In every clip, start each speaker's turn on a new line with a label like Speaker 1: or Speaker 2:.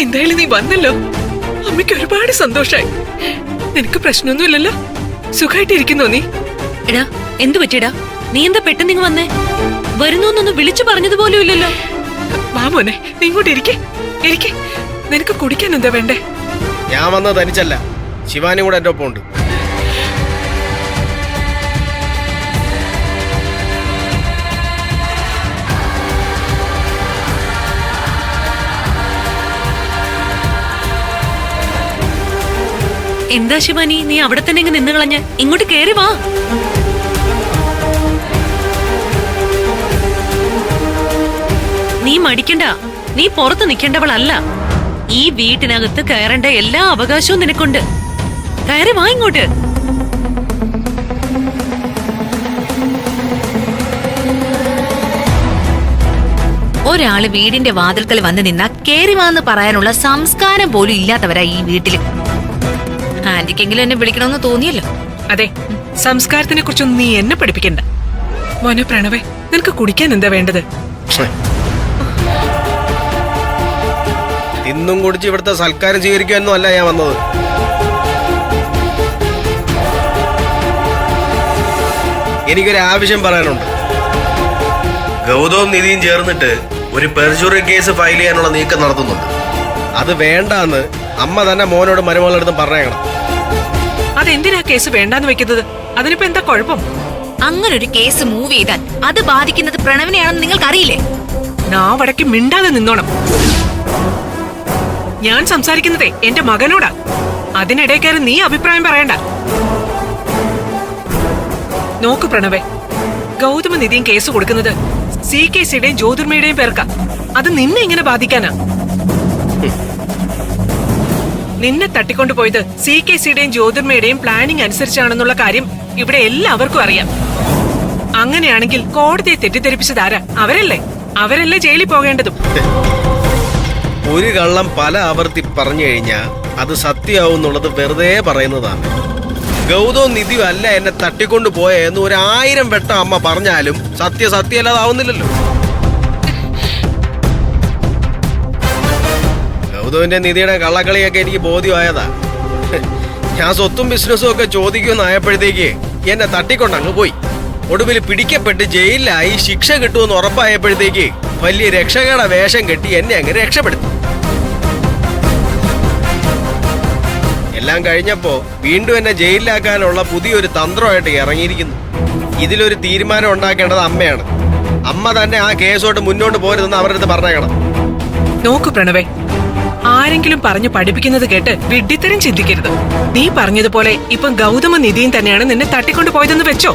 Speaker 1: എന്തായാലും നീ വന്നല്ലോ. അമ്മയ്ക്ക് ഒരുപാട് സന്തോഷായി. നിനക്ക് പ്രശ്നമൊന്നുമില്ലല്ലോ? സുഖമായിട്ടിരിക്കുന്നോ നീ?
Speaker 2: എടാ, എന്തു പറ്റിയടാ? നീ എന്താ പെട്ടെന്ന് ഇങ്ങ് വന്നേ? വരുന്നോന്നൊന്ന് വിളിച്ചു പറഞ്ഞതുപോലും ഇല്ലല്ലോ.
Speaker 1: വാ മോനെ, നീ ഇങ്ങോട്ട് ഇരിക്കേ. നിനക്ക് കുടിക്കാൻ എന്താ വേണ്ടേ?
Speaker 3: ഞാൻ വന്നത് തനിച്ചല്ല, ശിവാനി കൂടെ എന്റെ ഒപ്പം ഉണ്ട്.
Speaker 2: എന്താ ശിവാനി, നീ അവിടെ തന്നെ ഇങ്ങ് നിന്ന് കളഞ്ഞ് ഇങ്ങോട്ട് കേറി വാ. നീ മടിക്കണ്ട, നീ പുറത്ത് നിൽക്കേണ്ടവളല്ല. ഈ വീട്ടിനകത്ത് കയറേണ്ട എല്ലാ അവകാശവും നിനക്കുണ്ട്. കയറി വാ ഇങ്ങോട്ട്.
Speaker 4: ഒരാള് വീടിന്റെ വാതിൽക്കൽ വന്ന് നിന്നാ കേറി വാന്ന് പറയാനുള്ള സംസ്കാരം പോലും ഇല്ലാത്തവരാ ഈ വീട്ടില്. ആന്റിക്കെങ്കിലും എന്നെ വിളിക്കണമെന്ന് തോന്നിയല്ലോ.
Speaker 1: അതെ, സംസ്കാരത്തിനെ കുറിച്ചൊന്നും നീ എന്നെ പഠിപ്പിക്കണ്ട. മോനെ പ്രണവേ, നിനക്ക് കുടിക്കാൻ എന്താ വേണ്ടത്?
Speaker 3: ഇന്നും കുടിച്ച് ഇവിടുത്തെ സൽക്കാരം സ്വീകരിക്കാനൊന്നും അല്ല ഞാൻ വന്നത്. എനിക്കൊരു ആവശ്യം പറയാനുണ്ട്. ഗൗതവും നിധിയും ചേർന്നിട്ട് ഒരു പെർജുറി കേസ് ഫയൽ ചെയ്യാനുള്ള നീക്കം നടത്തുന്നുണ്ട്. അത് വേണ്ടാന്ന് അമ്മ തന്നെ മോനോട് മരുമകളെടുത്തും പറഞ്ഞേക്കണം.
Speaker 1: അതെന്തിനാ കേസ് വേണ്ടാന്ന് വെക്കുന്നത്? അതിനിപ്പോ എന്താ കുഴപ്പം?
Speaker 4: അങ്ങനൊരു കേസ് മൂവ് ചെയ്താൽ അത് ബാധിക്കുന്നത് പ്രണവിനെയാണെന്ന് നിങ്ങൾക്ക് അറിയില്ലേ?
Speaker 1: നാവടക്കി മിണ്ടാതെ നിന്നോണം. ഞാൻ സംസാരിക്കുന്നതേ എന്റെ മകനോടാ. അതിനിടെ കയറി നീ അഭിപ്രായം പറയണ്ട. നോക്കു പ്രണവേ, ഗൗതമ നിധിയും കേസ് കൊടുക്കുന്നത് CKCയുടെയും ജ്യോതിർമയുടെയും പേർക്കാ. അത് നിന്നെ ഇങ്ങനെ ബാധിക്കാനാ? നിന്നെ തട്ടിക്കൊണ്ടുപോയത് CKCയുടെയും ജ്യോതിർമയുടെയും പ്ലാനിംഗ് അനുസരിച്ചാണെന്നുള്ള കാര്യം ഇവിടെ എല്ലാവർക്കും അറിയാം. അങ്ങനെയാണെങ്കിൽ കോടതിയെ തെറ്റിദ്ധരിപ്പിച്ചതാരാ? അവരല്ലേ ജയിലിൽ പോകേണ്ടതും.
Speaker 3: ഒരു കള്ളം പല ആവർത്തി പറഞ്ഞു കഴിഞ്ഞാൽ അത് സത്യമാവും എന്നുള്ളത് വെറുതെ പറയുന്നതാണ്. ഗൗതവും നിധിയും അല്ല എന്നെ തട്ടിക്കൊണ്ടു പോയെന്ന് 1000 വട്ടം അമ്മ പറഞ്ഞാലും സത്യമല്ലാതാവുന്നില്ലല്ലോ. ഗൗതവിന്റെ നിധിയുടെ കള്ളക്കളിയൊക്കെ എനിക്ക് ബോധ്യമായതാ. ഞാൻ സ്വത്തും ബിസിനസ്സും ഒക്കെ ചോദിക്കുമെന്നായപ്പോഴത്തേക്ക് എന്നെ തട്ടിക്കൊണ്ടങ്ങ് പോയി. ഒടുവിൽ പിടിക്കപ്പെട്ട് ജയിലിലായി ശിക്ഷ കിട്ടുമെന്ന് ഉറപ്പായപ്പോഴത്തേക്ക് വലിയ രക്ഷകയുടെ വേഷം കെട്ടി എന്നെ അങ്ങ് രക്ഷപ്പെടുത്തി. എല്ലാം കഴിഞ്ഞപ്പോ വീണ്ടും എന്നെ ജയിലിലാക്കാനുള്ള പുതിയൊരു തന്ത്രമായിട്ട് ഇറങ്ങിയിരിക്കുന്നു. ഇതിലൊരു തീരുമാനം ഉണ്ടാക്കേണ്ടത് അമ്മയാണ്. അമ്മ തന്നെ ആ കേസോട്ട് മുന്നോട്ട് പോരുതെന്ന് അവരുടെ അടുത്ത് പറഞ്ഞേക്കണം.
Speaker 1: നോക്കു പ്രണവേ, ആരെങ്കിലും പറഞ്ഞു പഠിപ്പിക്കുന്നത് കേട്ട് വിഡ്ഢിത്തരം ചിന്തിക്കരുത്. നീ പറഞ്ഞതുപോലെ ഇപ്പൊ ഗൗതമ നിധിയും തന്നെയാണ് നിന്നെ തട്ടിക്കൊണ്ടു പോയതെന്ന് വെച്ചോ.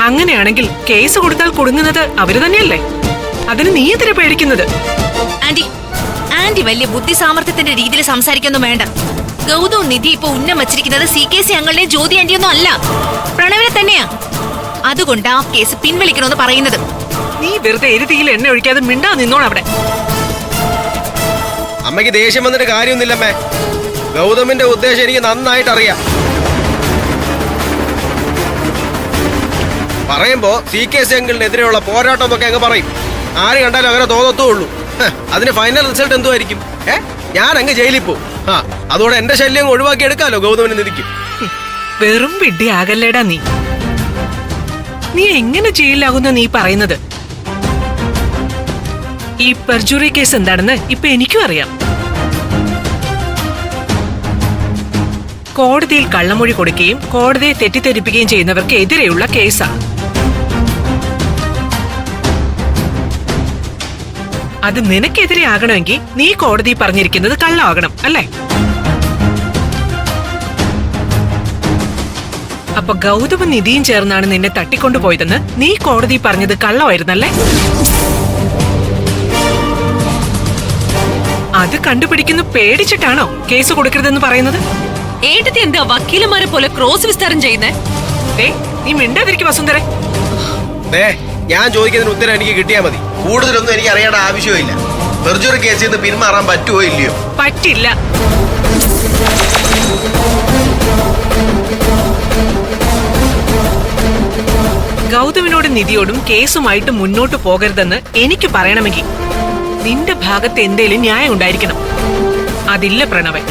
Speaker 1: അങ്ങനെയാണെങ്കിൽ കേസ് കൊടുത്താൽ കുടുങ്ങുന്നത് അവര് തന്നെയല്ലേ? അതിന് നീ എന്തിനാ പേടിക്കുന്നത്?
Speaker 4: ആന്റി വലിയ ബുദ്ധി സാമർത്ഥ്യത്തിന്റെ രീതിയിൽ സംസാരിക്കൊന്നും വേണ്ട. ഗൗതവും നിധി ഇപ്പൊ ഉന്നം വച്ചിരിക്കുന്നത് CKC അങ്ങളുടെയും ജ്യോതി ആന്റിയൊന്നും അല്ല, പ്രണവിനെ തന്നെയാ. അതുകൊണ്ട് ആ കേസ് പിൻവലിക്കണമെന്ന് പറയുന്നത്.
Speaker 1: നീ വെറുതെ എരുതിയിൽ എണ്ണ ഒഴിക്കാതെ മിണ്ടാ നിന്നോണം അവിടെ.
Speaker 3: അമ്മയ്ക്ക് ദേഷ്യം വന്നിട്ട് കാര്യമൊന്നുമില്ലമ്മേ. ഗൗതമിന്റെ ഉദ്ദേശം എനിക്ക് നന്നായിട്ട് അറിയാം. പറയുമ്പോ CKC അങ്കിളിനെതിരെയുള്ള പോരാട്ടം എന്നൊക്കെ അങ്ങ് പറയും. ആര് കണ്ടാലും അങ്ങനെ തോന്നത്തേ ഉള്ളൂ. അതിന് ഫൈനൽ റിസൾട്ട് എന്തുമായിരിക്കും? ഞാൻ അങ്ങ് ജയിലിൽ പോവും. അതോടെ എന്റെ ശല്യം ഒഴിവാക്കി എടുക്കാലോ ഗൗതമിന് നിധിക്കും.
Speaker 1: വെറും വിഡ്ഢി ആകല്ലേടാ നീ. നീ എങ്ങനെ ജയിലിലാകുന്ന നീ പറയുന്നത്? ഈ പെർജുറി കേസ് എന്താണെന്ന് ഇപ്പൊ എനിക്കും അറിയാം. കോടതിയിൽ കള്ളമൊഴി കൊടുക്കുകയും കോടതിയെ തെറ്റിദ്ധരിപ്പിക്കുകയും ചെയ്യുന്നവർക്ക് എതിരെയുള്ള കേസാണ്. അത് നിനക്കെതിരെ ആകണമെങ്കിൽ നീ കോടതി പറഞ്ഞിരിക്കുന്നത് കള്ളമാകണം, അല്ലേ? അപ്പൊ ഗൗതമ നിധിയും ചേർന്നാണ് നിന്നെ തട്ടിക്കൊണ്ടുപോയതെന്ന് നീ കോടതി പറഞ്ഞത് കള്ളമായിരുന്നല്ലേ? അത് കണ്ടുപിടിക്കുന്നു പേടിച്ചിട്ടാണോ കേസ് കൊടുക്കരുതെന്ന് പറയുന്നത്?
Speaker 2: ഏട്ടത്തി എന്താ വക്കീലന്മാരെ പോലെ ക്രോസ് വിസ്താരം ചെയ്യുന്നേ?
Speaker 1: നീ മിണ്ടാതിരിക്കും വസുന്ധരെ.
Speaker 3: ഞാൻ ചോദിക്കുന്നതിന് ഉത്തരം എനിക്ക് കിട്ടിയാൽ മതി. കൂടുതലൊന്നും എനിക്ക് അറിയേണ്ട ആവശ്യമില്ല. പെർജുറി കേസിൽ നിന്ന് പിന്മാറാൻ പറ്റുമോ ഇല്ലയോ?
Speaker 1: പറ്റില്ല. ഗൗതമിനോടും നിധിയോടും കേസുമായിട്ട് മുന്നോട്ട് പോകരുതെന്ന് എനിക്ക് പറയണമെങ്കിൽ നിന്റെ ഭാഗത്ത് എന്തേലും ന്യായം ഉണ്ടായിരിക്കണം. അതില്ല പ്രണവേ.